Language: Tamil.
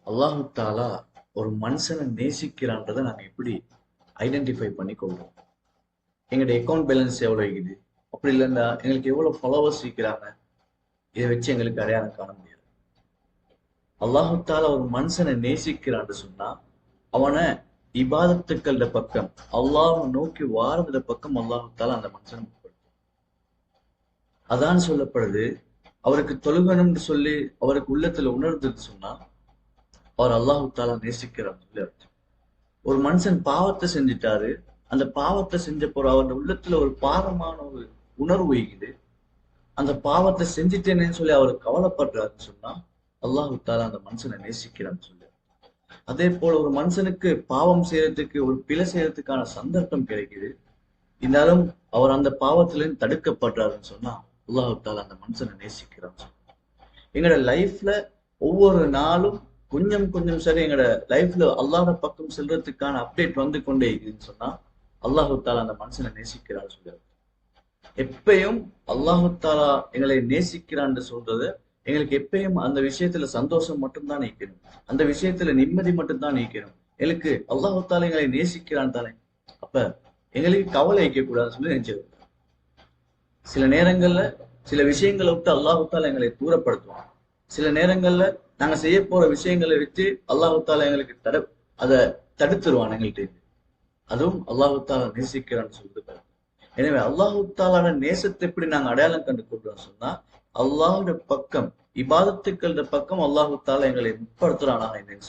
அல்லாஹு தாலா ஒரு மனுஷனை நேசிக்கிறான்றதை நாங்க எப்படி ஐடென்டிஃபை பண்ணி கொள்றோம்? எங்களுடைய அக்கௌண்ட் பேலன்ஸ் எவ்வளவு இருக்குது, அப்படி இல்லைன்னா எங்களுக்கு எவ்வளவு ஃபாலோவர்ஸ் இருக்கிறாங்க, இதை வச்சு எங்களுக்கு அடையாளம் காண முடியாது. அல்லாஹு தாலா ஒரு மனுஷனை நேசிக்கிறான்னு சொன்னா அவனை இபாதத்துக்கள பக்கம், அல்லாஹ் நோக்கி வாரதுல பக்கம் அல்லாஹு தாலா அந்த மனுஷனை முற்படுத்தும். அதான் சொல்லப்படுது, அவருக்கு தொழுகணும்னு சொல்லி அவருக்கு உள்ளத்துல உணர்ந்துன்னு சொன்னா அவர் அல்லாஹு தாலா நேசிக்கிறார் சொல்லி அர்த்தம். ஒரு மனுஷன் பாவத்தை செஞ்சிட்டாரு, அந்த பாவத்தை செஞ்ச போற அவர் உள்ளத்துல ஒரு பாவமான ஒரு உணர்வு வைக்குது, அந்த பாவத்தை செஞ்சிட்டேனேன்னு சொல்லி அவர் கவலைப்படுறாருன்னு சொன்னா அல்லாஹு தாலா அந்த மனுஷனை நேசிக்கிறான்னு சொல்லி. அதே போல ஒரு மனுஷனுக்கு பாவம் செய்யறதுக்கு, ஒரு பிழை செய்யறதுக்கான சந்தர்ப்பம் கிடைக்குது, இருந்தாலும் அவர் அந்த பாவத்திலிருந்து தடுக்கப்படுறாருன்னு சொன்னா அல்லாஹு தாலா அந்த மனுஷனை நேசிக்கிறான்னு சொன்னா. எங்களோட லைஃப்ல ஒவ்வொரு நாளும் கொஞ்சம் கொஞ்சம் சரி எங்களோட லைஃப்ல அல்லாஹ் பக்கம் செல்றதுக்கான அப்டேட் வந்து கொண்டே இருக்குதுன்னு சொன்னா அல்லாஹு தாலா அந்த மனுஷனை நேசிக்கிறான்னு சொல்றாரு. எப்பயும் அல்லாஹு தாலா எங்களை நேசிக்கிறான்னு சொல்றது எங்களுக்கு எப்பயும் அந்த விஷயத்துல சந்தோஷம் மட்டும்தான் நீக்கணும், அந்த விஷயத்துல நிம்மதி மட்டும்தான் நீக்கணும். எங்களுக்கு அல்லாஹு தாலா எங்களை நேசிக்கிறான் தானே, அப்ப எங்களுக்கு கவலை வைக்க கூடாதுன்னு சொல்லி நினைச்சது. சில நேரங்கள்ல சில விஷயங்களை விட்டு அல்லாஹு தாலா எங்களை தூரப்படுத்துவான். சில நேரங்கள்ல நாங்க செய்ய போற விஷயங்களை வச்சு அல்லாஹு தாலா எங்களுக்கு அதை தடுத்துருவான் எங்கள்கிட்ட. அதுவும் அல்லாஹு தாலா நேசிக்கிறான்னு சொல்லிட்டு. எனவே அல்லாஹு தாலான நேசத்தை எப்படி நாங்க அடையாளம் கண்டு கொள்றோம் சொன்னா, அல்லாஹோட பக்கம், இபாதத்துக்கள பக்கம் அல்லாஹு தாலா எங்களை முற்படுத்துறானா என்னன்னு